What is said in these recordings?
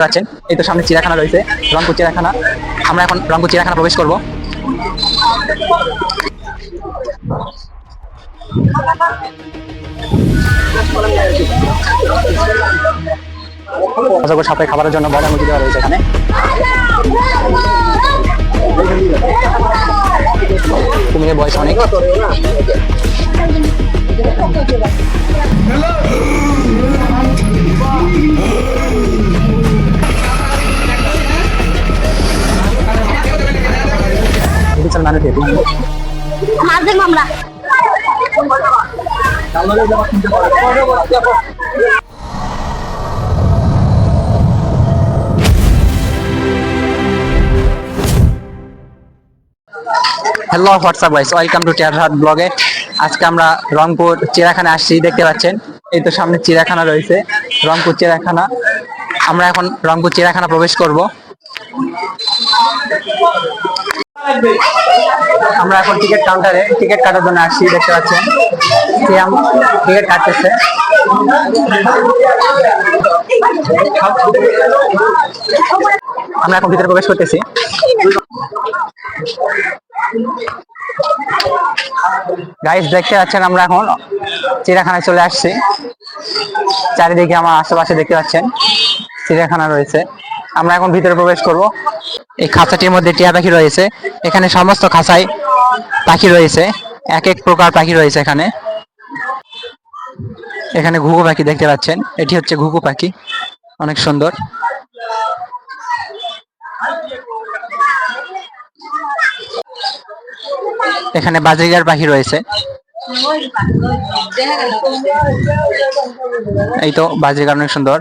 পাচ্ছেন এই তো সামনে চিড়িয়াখানা রয়েছে, রংপুর চিড়িয়াখানা। আমরা এখন রংপুর চিড়িয়াখানা প্রবেশ করব। অজগর সাপের খাবারের জন্য বড় মুরগি দেওয়া রয়েছে এখানে। কুমিরের বয়স অনেক। মাঝে মামলা hello WhatsApp guys, welcome to টিয়ার হাট ব্লগে। আজকে আমরা রংপুর চিড়িয়াখানা আসছি, দেখতে পাচ্ছেন এই তো সামনে চিড়িয়াখানা রয়েছে, রংপুর চিড়িয়াখানা। আমরা এখন রংপুর চিড়িয়াখানা প্রবেশ করব। আমরা এখন টিকিট কাউন্টারে টিকিট কাটার জন্য আসছি, দেখতে পাচ্ছেন টিকিট কাটতেছে। আমরা এখন ভিতরে প্রবেশ করতেছি। গাইস দেখতে পাচ্ছেন আমরা এখন চিড়িয়াখানায় চলে আসছি। চারিদিকে আমার আশেপাশে দেখতে পাচ্ছেন চিড়িয়াখানা রয়েছে। আমরা এখন ভিতরে প্রবেশ করব। এই খাঁচাটির মধ্যে টিয়া পাখি রয়েছে। এখানে সমস্ত খাঁচায় পাখি রয়েছে, এক এক প্রকার পাখি রয়েছে এখানে। এখানে ঘুঘু পাখি দেখতে পাচ্ছেন, এটি হচ্ছে ঘুঘু পাখি, অনেক সুন্দর। এখানে বাজরিগার পাখি রয়েছে, এই তো বাজরিগার অনেক সুন্দর।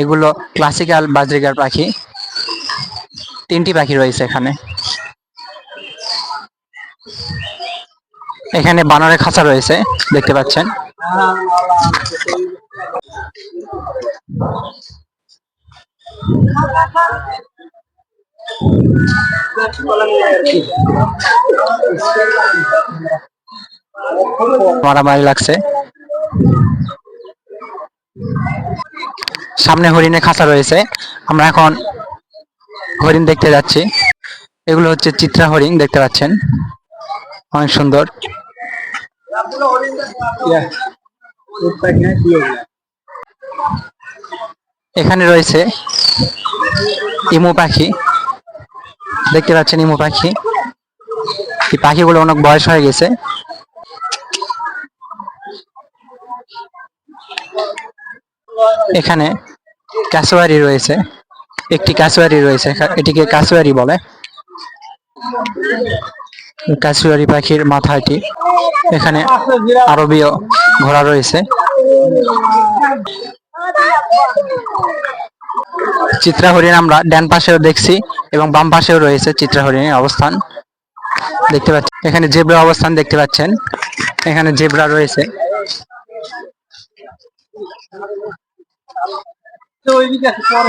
এগুলো ক্লাসিক্যাল বাজরিগার পাখি, তিনটি পাখি রয়েছে এখানে। এখানে বানরের খাঁচা রয়েছে, দেখতে পাচ্ছেন। মারামারি লাগছে। সামনে হরিণের খাঁচা রয়েছে, আমরা এখন হরিণ দেখতে যাচ্ছি। এগুলো হচ্ছে চিত্রা হরিণ, দেখতে পাচ্ছেন, অনেক সুন্দর। এখানে রয়েছে ইমু পাখি, দেখতে পাচ্ছেন ইমু পাখি। এই পাখিগুলো অনেক বয়স হয়ে গেছে। এখানে কাসুয়ারি রয়েছে, একটি কাসুয়ারি রয়েছে, এটিকে কাসুয়ারি বলে। কাসুয়ারি পাখির মাথাটি। এখানে আরবীয় ঘোড়া রয়েছে। চিত্রা হরিণ আমরা ডান পাশেও দেখছি এবং বাম পাশেও রয়েছে চিত্রা হরিণের অবস্থান, দেখতে পাচ্ছেন। এখানে জেব্রা অবস্থান দেখতে পাচ্ছেন, এখানে জেব্রা রয়েছে।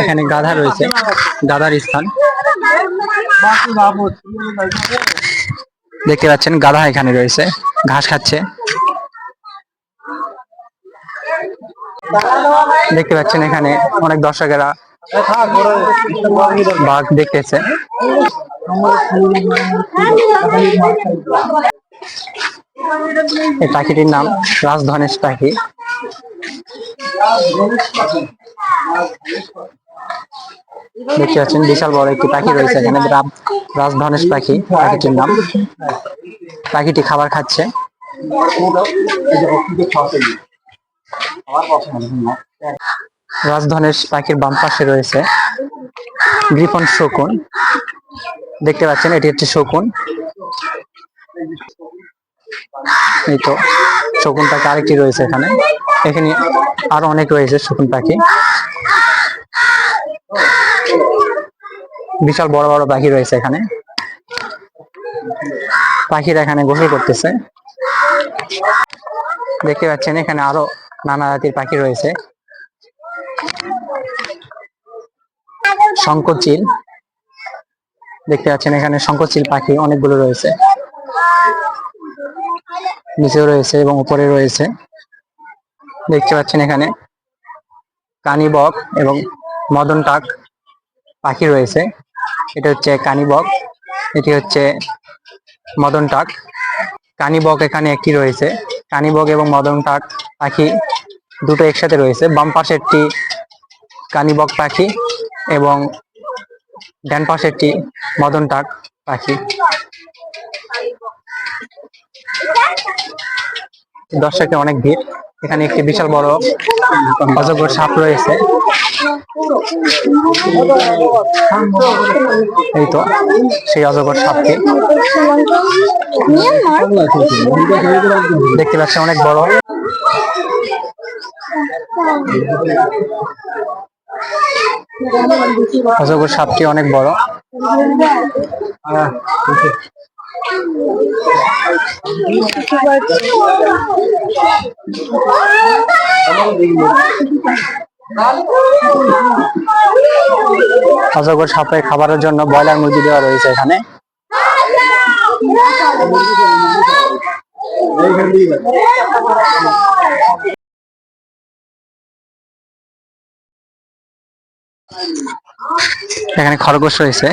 এখানে গাধা রয়েছে, গাধার স্থান দেখতে পাচ্ছেন। গাধা এখানে রয়েছে, ঘাস খাচ্ছে, দেখতে পাচ্ছেন। এখানে অনেক দর্শকেরা বাঘ দেখতেছে। এই পাখিটির নাম রাজধনেশ পাখি। দেখতে পাচ্ছেন বিশাল বড় একটি পাখি রয়েছে এখানে, রাজধনেশ পাখি পাখিটির নাম। পাখিটি খাবার খাচ্ছে। রাজধনেশ পাখির বাম পাশে রয়েছে গ্রিফন শকুন, দেখতে পাচ্ছেন, এটি হচ্ছে শকুন। এই তো শকুন পাখি আরেকটি রয়েছে এখানে। এখানে আরো অনেক রয়েছে শকুন পাখি। বিশাল বড় বড় পাখি রয়েছে এখানে। পাখিরা এখানে গোসল করতেছে, দেখতে পাচ্ছেন। এখানে আরো নানা জাতির পাখি রয়েছে। শঙ্করচিল দেখতে পাচ্ছেন, এখানে শঙ্করচিল পাখি অনেকগুলো রয়েছে, নিচেও রয়েছে এবং উপরে রয়েছে, দেখতে পাচ্ছেন। এখানে কানিবক এবং মদন টাক পাখি রয়েছে। এটা হচ্ছে কানিবক, এটি হচ্ছে মদন টাক। কানিবক এখানে একটি রয়েছে। কানিবক এবং মদন টাক পাখি দুটো একসাথে রয়েছে। বাম পাশে একটি কানিবক পাখি এবং ডান পাশে একটি মদন টাক পাখি। দর্শকের অনেক ভিড়। এখানে একটি বিশাল বড় অজগর সাপ রয়েছে। এই তো সেই অজগর সাপটি দেখতে পাচ্ছি, অনেক বড়। অজগর সাপটি অনেক বড়। অজগর সাপের খাবারের জন্য ব্রয়লার মুরগি দেওয়া রয়েছে এখানে। এখানে খরগোশ রয়েছে,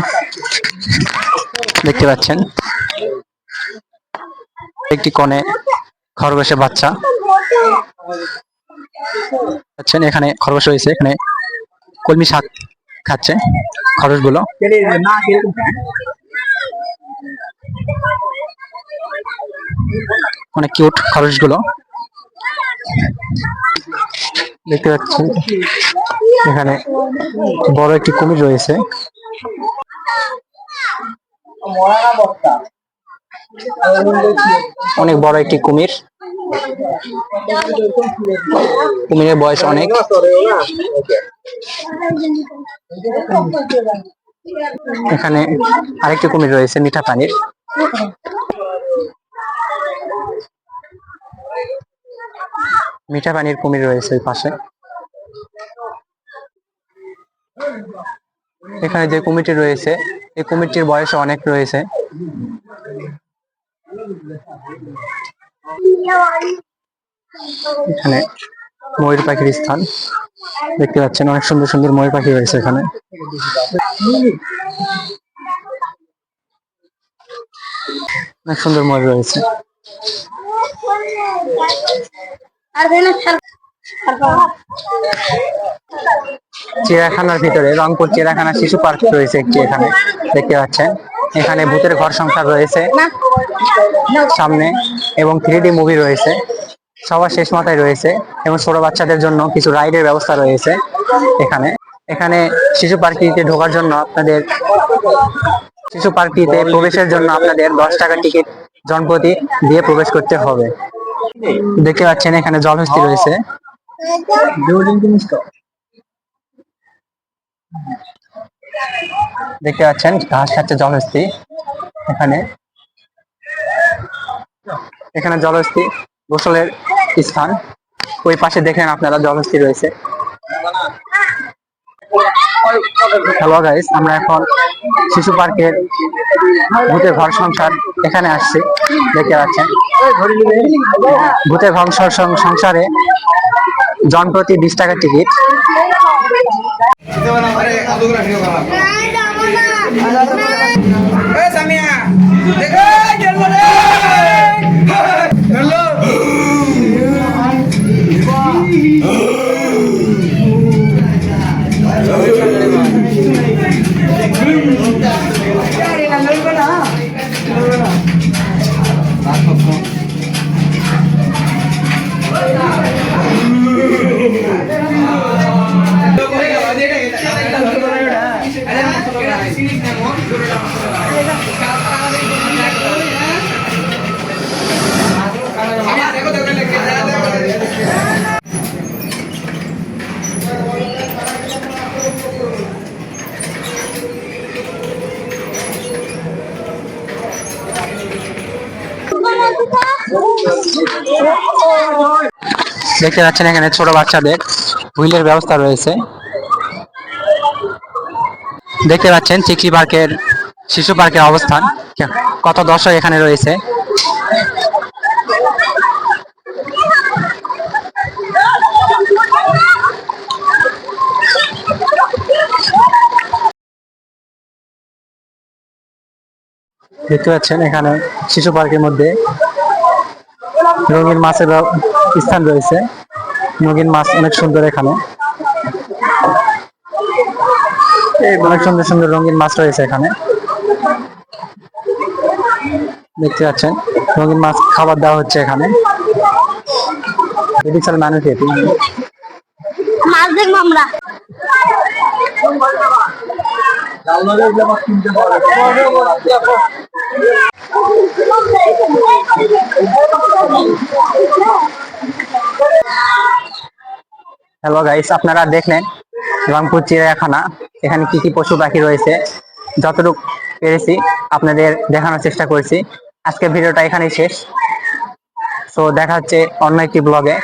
দেখতে পাচ্ছেন। একটি কোণে খরগোশের বাচ্চা আছেন। এখানে খরগোশ রয়েছে, এখানে কলমি শাক খাচ্ছে খরগোশগুলো। অনেক কিউট খরগোশগুলো দেখতে পাচ্ছেন। এখানে বড় একটি কুমির রয়েছে। অনেক বড় একটি কুমির। কুমিরের বয়স অনেক। এখানে আরেকটি কুমির রয়েছে মিঠা পানির। মিঠা পানির কুমির রয়েছে এই পাশে। এখানে যে কুমিরটি রয়েছে এই কুমিরটির বয়স অনেক রয়েছে। এখানে ময়ূর পাখির স্থান দেখতে পাচ্ছেন, অনেক সুন্দর সুন্দর ময়ূর পাখি রয়েছে এখানে। অনেক সুন্দর ময়ূর রয়েছে। চিড়িয়াখানার ভিতরে রংপুর চিড়িয়াখানা শিশু পার্ক রয়েছে একটি, এখানে দেখতে পাচ্ছেন। এখানে ভূতের ঘর সংসার রয়েছে সামনে এবং 3D মুভি রয়েছে সবার শেষ মাথায় রয়েছে, এবং ছোট বাচ্চাদের জন্য কিছু রাইডের ব্যবস্থা রয়েছে এখানে। এখানে শিশু পার্কটিতে ঢোকার জন্য আপনাদের শিশু পার্কটিতে প্রবেশের জন্য আপনাদের 10 টাকা টিকিট জনপ্রতি দিয়ে প্রবেশ করতে হবে। দেখতে পাচ্ছেন এখানে জলহস্তি রয়েছে। দেখতে পাচ্ছেন ঘাস খাচ্ছে জলহস্তি। এখানে এখানে জলহস্তি গোসলের স্থান। ওই পাশে দেখেন আপনারা জলহস্তি রয়েছে। হ্যালো গাইস, আমরা এখন শিশু পার্কের ভূতের ঘর সংসার এখানে আসছি। দেখতে পাচ্ছেন ভূতের ঘর সংসারে জনপ্রতি 20 টাকা টিকিট। দেখতে পাচ্ছেন এখানে ছোট বাচ্চাদের হুইলের ব্যবস্থা রয়েছে। দেখতে পাচ্ছেন চিকলি পার্কের শিশু পার্কের অবস্থান, কত দর্শক এখানে রয়েছে। দেখতে পাচ্ছেন এখানে শিশু পার্কের মধ্যে রঙিন মাছের স্থান রয়েছে। রঙিন মাছ অনেক সুন্দর এখানে, অনেক সুন্দর সুন্দর রঙিন মাছ রয়েছে এখানে। দেখতে পাচ্ছেন রঙিন মাছ খাবার দেওয়া হচ্ছে এখানে। বিশাল মানুষ এটি। মাছ দেখবো আমরা। হ্যালো গাইস, আপনারা দেখলেন রংপুর চিড়িয়াখানা। এখানে কি কি পশু পাখি রয়েছে, যতটুকু পেরেছি আপনাদের দেখানোর চেষ্টা করেছি। আজকের ভিডিওটা এখানেই শেষ। তো দেখা হচ্ছে অন্য একটি ব্লগে।